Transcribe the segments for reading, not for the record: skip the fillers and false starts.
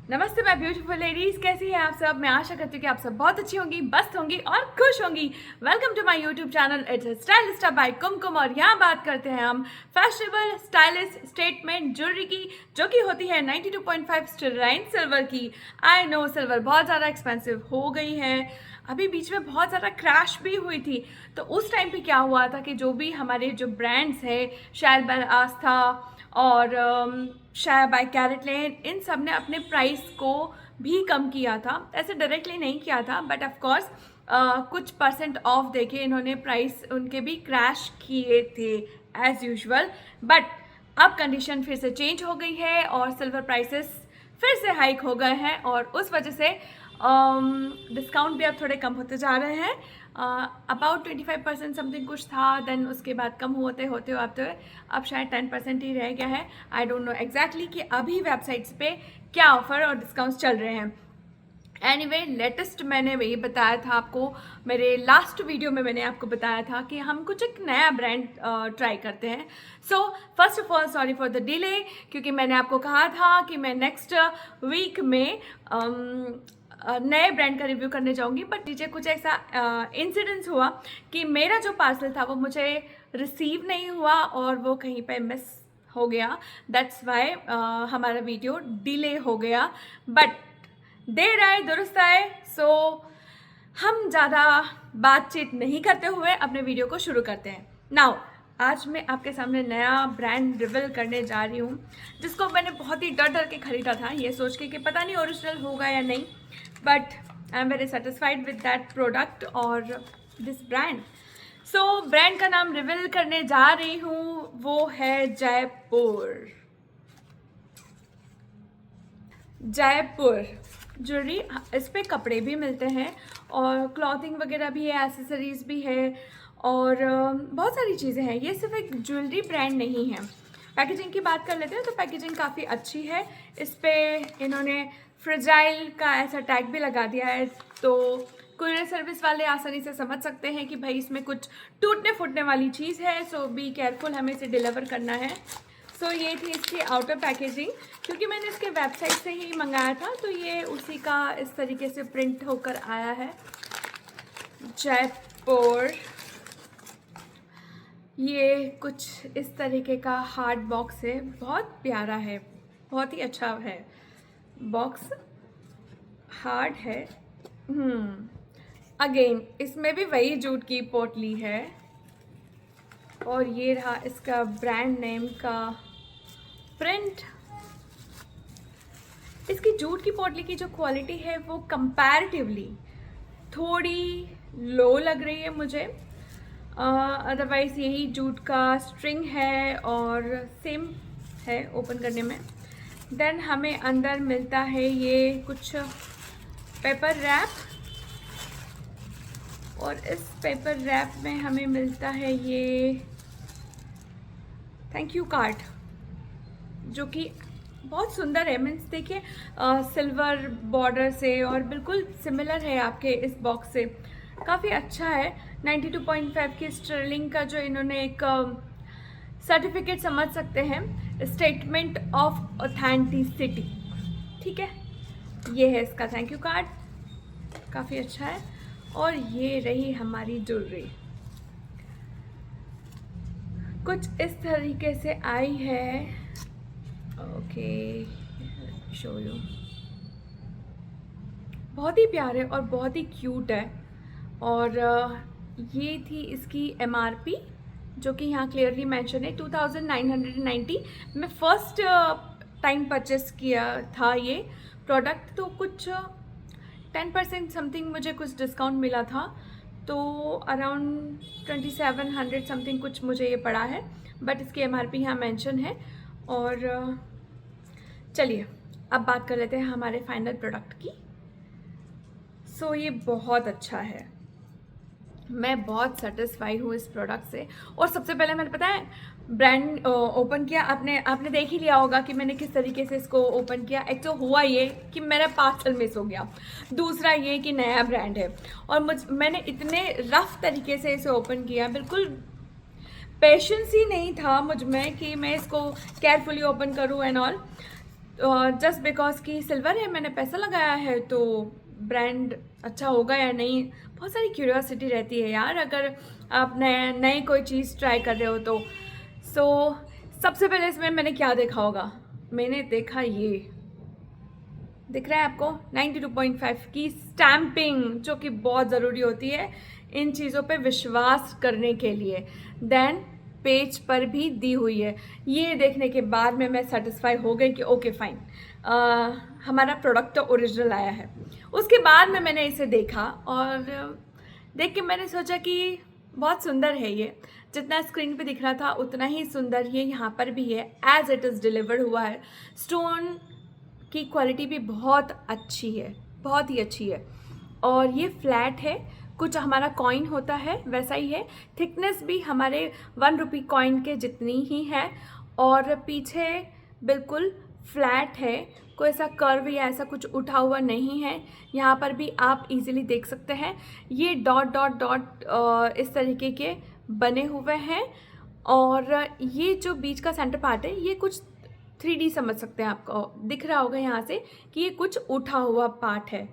नमस्ते my beautiful ladies, कैसी हैं आप सब। मैं आशा करती हूँ कि आप सब बहुत अच्छी होंगी, मस्त होंगी और खुश होंगी। Welcome to my YouTube channel it's Stylista by Kumkum. और यहाँ बात करते हैं हम फैशनेबल स्टाइलिश स्टेटमेंट ज्वेलरी की, जो कि होती है 92.5 स्टेराइन सिल्वर की। आई नो सिल्वर बहुत ज़्यादा एक्सपेंसिव हो गई है, अभी बीच में बहुत ज़्यादा क्रैश भी हुई थी। तो उस टाइम पे क्या हुआ था कि जो भी हमारे जो ब्रांड्स है, शायर बाय आस्था और शायर बाय कैरेट लेन, इन सब ने अपने प्राइस को भी कम किया था। ऐसे डायरेक्टली नहीं किया था, बट ऑफ कोर्स कुछ परसेंट ऑफ देके इन्होंने प्राइस उनके भी क्रैश किए थे एज यूजुअल। बट अब कंडीशन फिर से चेंज हो गई है और सिल्वर प्राइसेस फिर से हाइक हो गए हैं और उस वजह से डिस्काउंट भी अब थोड़े कम होते जा रहे हैं। अबाउट 25% समथिंग कुछ था, देन उसके बाद कम होते होते अब शायद 10% ही रह गया है। आई डोंट नो एग्जैक्टली कि अभी वेबसाइट्स पे क्या ऑफर और डिस्काउंट्स चल रहे हैं। एनीवे लेटेस्ट मैंने ये बताया था आपको, मेरे लास्ट वीडियो में मैंने आपको बताया था कि हम कुछ एक नया ब्रांड ट्राई करते हैं। So first of all sorry for the delay, क्योंकि मैंने आपको कहा था कि मैं नेक्स्ट वीक में नए ब्रांड का रिव्यू करने जाऊंगी। बट नीचे कुछ ऐसा इंसिडेंस हुआ कि मेरा जो पार्सल था वो मुझे रिसीव नहीं हुआ और वो कहीं पे मिस हो गया। दैट्स वाई हमारा वीडियो डिले हो गया। बट देर आए दुरुस्त आए। सो हम ज़्यादा बातचीत नहीं करते हुए अपने वीडियो को शुरू करते हैं। नाउ आज मैं आपके सामने नया ब्रांड रिवील करने जा रही हूँ, जिसको मैंने बहुत ही डर के खरीदा था, ये सोच के कि पता नहीं ओरिजिनल होगा या नहीं। But I am very satisfied with that product और दिस ब्रांड। सो ब्रांड का नाम रिवील करने जा रही हूँ, वो है जयपुर। जयपुर ज्वेलरी, इस पे कपड़े भी मिलते हैं और क्लॉथिंग वगैरह भी है, एसेसरीज भी है और बहुत सारी चीज़ें हैं। ये सिर्फ एक ज्वेलरी ब्रांड नहीं है। पैकेजिंग की बात कर लेते हैं तो पैकेजिंग काफ़ी अच्छी है। इस पे इन्होंने फ्रेजाइल का ऐसा टैग भी लगा दिया है, तो कुरियर सर्विस वाले आसानी से समझ सकते हैं कि भाई इसमें कुछ टूटने फूटने वाली चीज़ है। सो बी केयरफुल, हमें इसे डिलीवर करना है। सो ये थी इसकी आउटर पैकेजिंग, क्योंकि मैंने इसके वेबसाइट से ही मंगाया था, तो ये उसी का इस तरीके से प्रिंट होकर आया है। जयपुर, ये कुछ इस तरीके का हार्ड बॉक्स है, बहुत प्यारा है, बहुत ही अच्छा है। बॉक्स हार्ड है। अगेन इसमें भी वही जूट की पोटली है और ये रहा इसका ब्रांड नेम का प्रिंट। इसकी जूट की पोटली की जो क्वालिटी है वो कंपैरेटिवली थोड़ी लो लग रही है मुझे। अदरवाइज़ यही जूट का स्ट्रिंग है और सेम है ओपन करने में। देन हमें अंदर मिलता है ये कुछ पेपर रैप और इस पेपर रैप में हमें मिलता है ये थैंक यू कार्ड, जो कि बहुत सुंदर है। मीन्स देखिए सिल्वर बॉर्डर से और बिल्कुल सिमिलर है आपके इस बॉक्स से, काफ़ी अच्छा है। 92.5 की स्टर्लिंग का जो इन्होंने एक सर्टिफिकेट समझ सकते हैं, स्टेटमेंट ऑफ ऑथेंटिसिटी, ठीक है। ये है इसका थैंक यू कार्ड, काफ़ी अच्छा है। और ये रही हमारी ज्वेलरी, कुछ इस तरीके से आई है। ओके शो यू, बहुत ही प्यारे और बहुत ही क्यूट है। और ये थी इसकी MRP, जो कि यहाँ क्लियरली मेंशन है 2990। मैं फर्स्ट टाइम परचेस किया था ये प्रोडक्ट, तो कुछ 10% समथिंग मुझे कुछ डिस्काउंट मिला था, तो अराउंड 2700 समथिंग कुछ मुझे ये पड़ा है। बट इसकी MRP यहाँ मेंशन है। और चलिए अब बात कर लेते हैं हमारे फाइनल प्रोडक्ट की। सो ये बहुत अच्छा है, मैं बहुत सेटिस्फाई हूँ इस प्रोडक्ट से। और सबसे पहले मैंने पता है ब्रांड ओपन किया, आपने देख ही लिया होगा कि मैंने किस तरीके से इसको ओपन किया। एक तो हुआ ये कि मेरा पार्सल मिस हो गया, दूसरा ये कि नया ब्रांड है और मैंने इतने रफ तरीके से इसे ओपन किया, बिल्कुल पेशेंस ही नहीं था मुझ में कि मैं इसको केयरफुली ओपन करूँ एंड ऑल। जस्ट बिकॉज कि सिल्वर है, मैंने पैसा लगाया है, तो ब्रांड अच्छा होगा या नहीं, बहुत सारी क्यूरियोसिटी रहती है यार अगर आप नए कोई चीज़ ट्राई कर रहे हो तो। सबसे पहले इसमें मैंने क्या देखा होगा, मैंने देखा ये दिख रहा है आपको 92.5 की स्टैम्पिंग, जो कि बहुत ज़रूरी होती है इन चीज़ों पे विश्वास करने के लिए। देन पेज पर भी दी हुई है। ये देखने के बाद में मैं सेटिस्फाई हो गई कि ओके फाइन, हमारा प्रोडक्ट तो ओरिजिनल आया है। उसके बाद में मैंने इसे देखा और देख के मैंने सोचा कि बहुत सुंदर है ये, जितना स्क्रीन पे दिख रहा था उतना ही सुंदर ये यहाँ पर भी है, एज इट इज़ डिलीवर्ड हुआ है। स्टोन की क्वालिटी भी बहुत अच्छी है, बहुत ही अच्छी है, और ये फ्लैट है, कुछ हमारा कॉइन होता है वैसा ही है। थिकनेस भी हमारे 1 रुपी कॉइन के जितनी ही है, और पीछे बिल्कुल फ्लैट है, कोई ऐसा कर्व या ऐसा कुछ उठा हुआ नहीं है। यहाँ पर भी आप इजीली देख सकते हैं ये डॉट डॉट डॉट इस तरीके के बने हुए हैं, और ये जो बीच का सेंटर पार्ट है ये कुछ 3D समझ सकते हैं, आपको दिख रहा होगा यहाँ से कि ये कुछ उठा हुआ पार्ट है।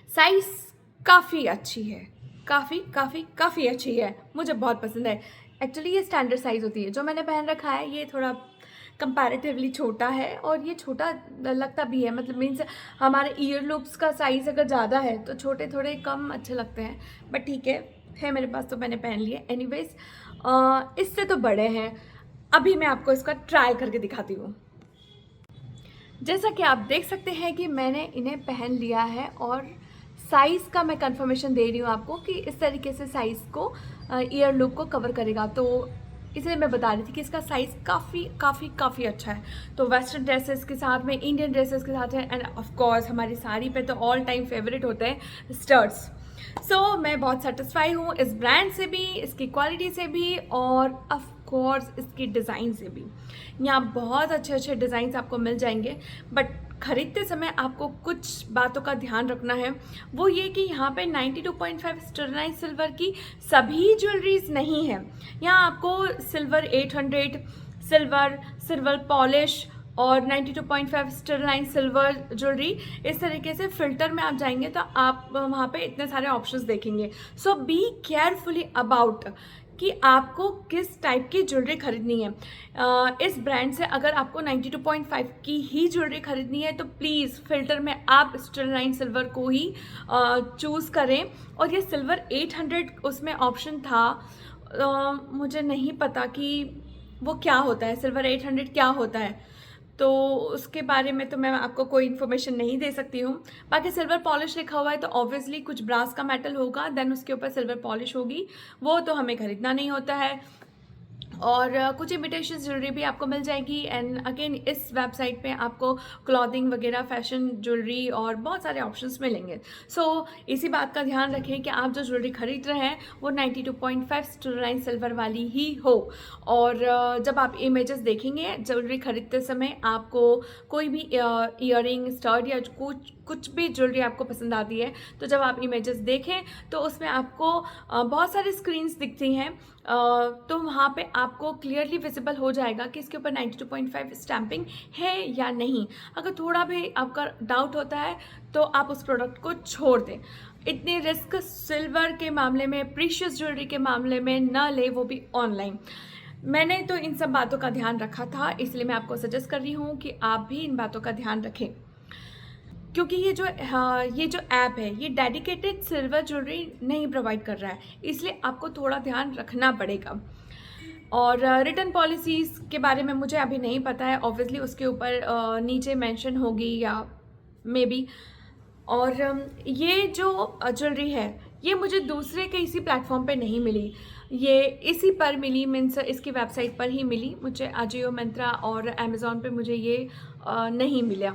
साइज़ काफ़ी अच्छी है, काफ़ी अच्छी है, मुझे बहुत पसंद है। एक्चुअली ये स्टैंडर्ड साइज़ होती है, जो मैंने पहन रखा है ये थोड़ा कंपैरेटिवली छोटा है, और ये छोटा लगता भी है, मतलब मीन्स हमारे ईयर लूप्स का साइज़ अगर ज़्यादा है तो छोटे थोड़े कम अच्छे लगते हैं, बट ठीक है मेरे पास तो मैंने पहन लिए। एनीवेज इससे तो बड़े हैं, अभी मैं आपको इसका ट्राई करके दिखाती हूँ। जैसा कि आप देख सकते हैं कि मैंने इन्हें पहन लिया है, और साइज़ का मैं कंफर्मेशन दे रही हूँ आपको कि इस तरीके से साइज़ को ईयर लूप को कवर करेगा, तो इसलिए मैं बता रही थी कि इसका साइज़ काफ़ी अच्छा है। तो वेस्टर्न ड्रेसेस के साथ में, इंडियन ड्रेसेस के साथ है, एंड ऑफ कोर्स हमारी साड़ी पे तो ऑल टाइम फेवरेट होते हैं स्टर्ट्स। मैं बहुत सेटिस्फाई हूँ इस ब्रांड से भी, इसकी क्वालिटी से भी, और ऑफ कोर्स इसकी डिज़ाइन से भी। यहाँ बहुत अच्छे डिज़ाइंस आपको मिल जाएंगे, बट ख़रीदते समय आपको कुछ बातों का ध्यान रखना है। वो ये कि यहाँ पे 92.5 स्टरलाइन सिल्वर की सभी ज्वेलरीज नहीं है। यहाँ आपको सिल्वर 800, सिल्वर पॉलिश और 92.5 स्टरलाइन सिल्वर ज्वेलरी, इस तरीके से फ़िल्टर में आप जाएंगे तो आप वहाँ पे इतने सारे ऑप्शंस देखेंगे। सो बी केयरफुली अबाउट कि आपको किस टाइप की ज्वेलरी खरीदनी है। इस ब्रांड से अगर आपको 92.5 की ही ज्वेलरी खरीदनी है तो प्लीज़ फ़िल्टर में आप स्टरलाइन सिल्वर को ही चूज़ करें। और ये सिल्वर 800 उसमें ऑप्शन था, मुझे नहीं पता कि वो क्या होता है, सिल्वर 800 क्या होता है, तो उसके बारे में तो मैं आपको कोई इन्फॉर्मेशन नहीं दे सकती हूँ। बाकी सिल्वर पॉलिश लिखा हुआ है तो ऑब्वियसली कुछ ब्रास का मेटल होगा, देन उसके ऊपर सिल्वर पॉलिश होगी, वो तो हमें खरीदना नहीं होता है। और कुछ इमिटेशन ज्वेलरी भी आपको मिल जाएगी। एंड अगेन इस वेबसाइट पे आपको क्लॉथिंग वगैरह, फैशन ज्वेलरी और बहुत सारे ऑप्शंस मिलेंगे। इसी बात का ध्यान रखें कि आप जो ज्वेलरी खरीद रहे हैं वो 92.5 स्टरलाइन सिल्वर वाली ही हो। और जब आप इमेजेस देखेंगे ज्वेलरी खरीदते समय, आपको कोई भी ईयरिंग, स्टड या कुछ भी ज्वेलरी आपको पसंद आती है, तो जब आप इमेजेस देखें तो उसमें आपको बहुत सारी स्क्रीन्स दिखती हैं, तो वहाँ पे आपको क्लियरली विजिबल हो जाएगा कि इसके ऊपर 92.5 स्टैंपिंग है या नहीं। अगर थोड़ा भी आपका डाउट होता है तो आप उस प्रोडक्ट को छोड़ दें। इतनी रिस्क सिल्वर के मामले में, प्रीशियस ज्वेलरी के मामले में न ले, वो भी ऑनलाइन। मैंने तो इन सब बातों का ध्यान रखा था, इसलिए मैं आपको सजेस्ट कर रही हूँ कि आप भी इन बातों का ध्यान रखें, क्योंकि ये जो ऐप है ये डेडिकेटेड सिल्वर ज्वेलरी नहीं प्रोवाइड कर रहा है, इसलिए आपको थोड़ा ध्यान रखना पड़ेगा। और रिटर्न पॉलिसीज़ के बारे में मुझे अभी नहीं पता है, ऑब्वियसली उसके ऊपर नीचे मेंशन होगी या मे बी। और ये जो ज्वेलरी है ये मुझे दूसरे किसी प्लेटफॉर्म पे नहीं मिली, ये इसी पर मिली, मीन्स इसकी वेबसाइट पर ही मिली मुझे। अजियो, मिंत्रा और अमेज़ॉन पे मुझे ये नहीं मिला।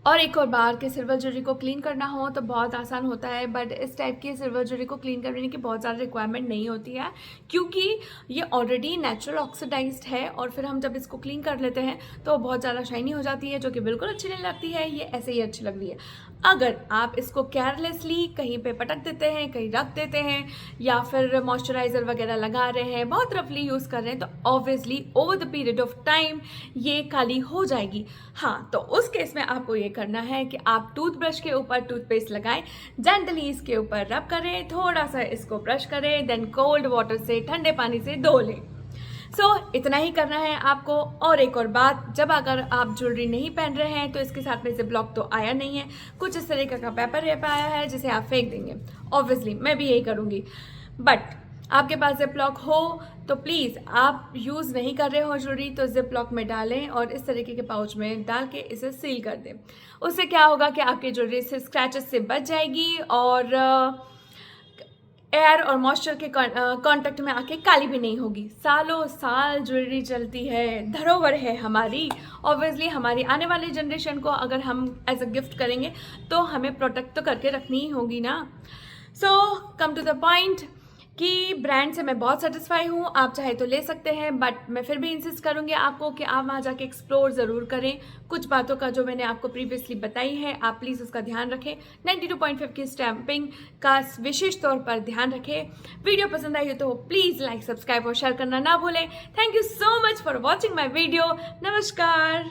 और एक और बार कि सिल्वर ज्वेलरी को क्लीन करना हो तो बहुत आसान होता है, बट इस टाइप की सिल्वर ज्वेलरी को क्लीन करने की बहुत ज़्यादा रिक्वायरमेंट नहीं होती है, क्योंकि ये ऑलरेडी नेचुरल ऑक्सीडाइज्ड है और फिर हम जब इसको क्लीन कर लेते हैं तो बहुत ज़्यादा शाइनी हो जाती है, जो कि बिल्कुल अच्छी नहीं लगती है। ये ऐसे ही अच्छी लग रही है। अगर आप इसको केयरलेसली कहीं पे पटक देते हैं, कहीं रख देते हैं, या फिर मॉइस्चराइज़र वगैरह लगा रहे हैं, बहुत रफली यूज़ कर रहे हैं, तो obviously over the period of time ये काली हो जाएगी। हाँ, तो उस केस में आपको ये करना है कि आप टूथब्रश के ऊपर टूथपेस्ट लगाएं, जेंटली इसके ऊपर रब करें, थोड़ा सा इसको ब्रश करें, देन कोल्ड वाटर से, ठंडे पानी से धो लें। इतना ही करना है आपको। और एक और बात, जब अगर आप ज्वेलरी नहीं पहन रहे हैं तो इसके साथ में जिप लॉक तो आया नहीं है, कुछ इस तरीके का पेपर रेप आया है जिसे आप फेंक देंगे। ऑब्वियसली मैं भी यही करूँगी, बट आपके पास जिप लॉक हो तो प्लीज़, आप यूज़ नहीं कर रहे हो ज्वेलरी तो जिप लॉक में डालें और इस तरीके के पाउच में डाल के इसे सील कर दें। उससे क्या होगा कि आपकी ज्वेलरी से स्क्रैचेस से बच जाएगी और एयर और मॉइस्चर के कांटेक्ट में आके काली भी नहीं होगी। सालों साल ज्वेलरी चलती है, धरोहर है हमारी। ऑब्वियसली हमारी आने वाली जनरेशन को अगर हम एज अ गिफ्ट करेंगे तो हमें प्रोटेक्ट तो करके रखनी ही होगी ना। कम टू द पॉइंट कि ब्रांड से मैं बहुत सेटिस्फाई हूँ, आप चाहे तो ले सकते हैं, बट मैं फिर भी इंसिस्ट करूँगी आपको कि आप वहाँ जाके एक्सप्लोर ज़रूर करें। कुछ बातों का जो मैंने आपको प्रीवियसली बताई है, आप प्लीज़ उसका ध्यान रखें। 92.5 की स्टैंपिंग का विशेष तौर पर ध्यान रखें। वीडियो पसंद आई हो तो प्लीज़ लाइक, सब्सक्राइब और शेयर करना ना भूलें। Thank you so much for watching my video. नमस्कार।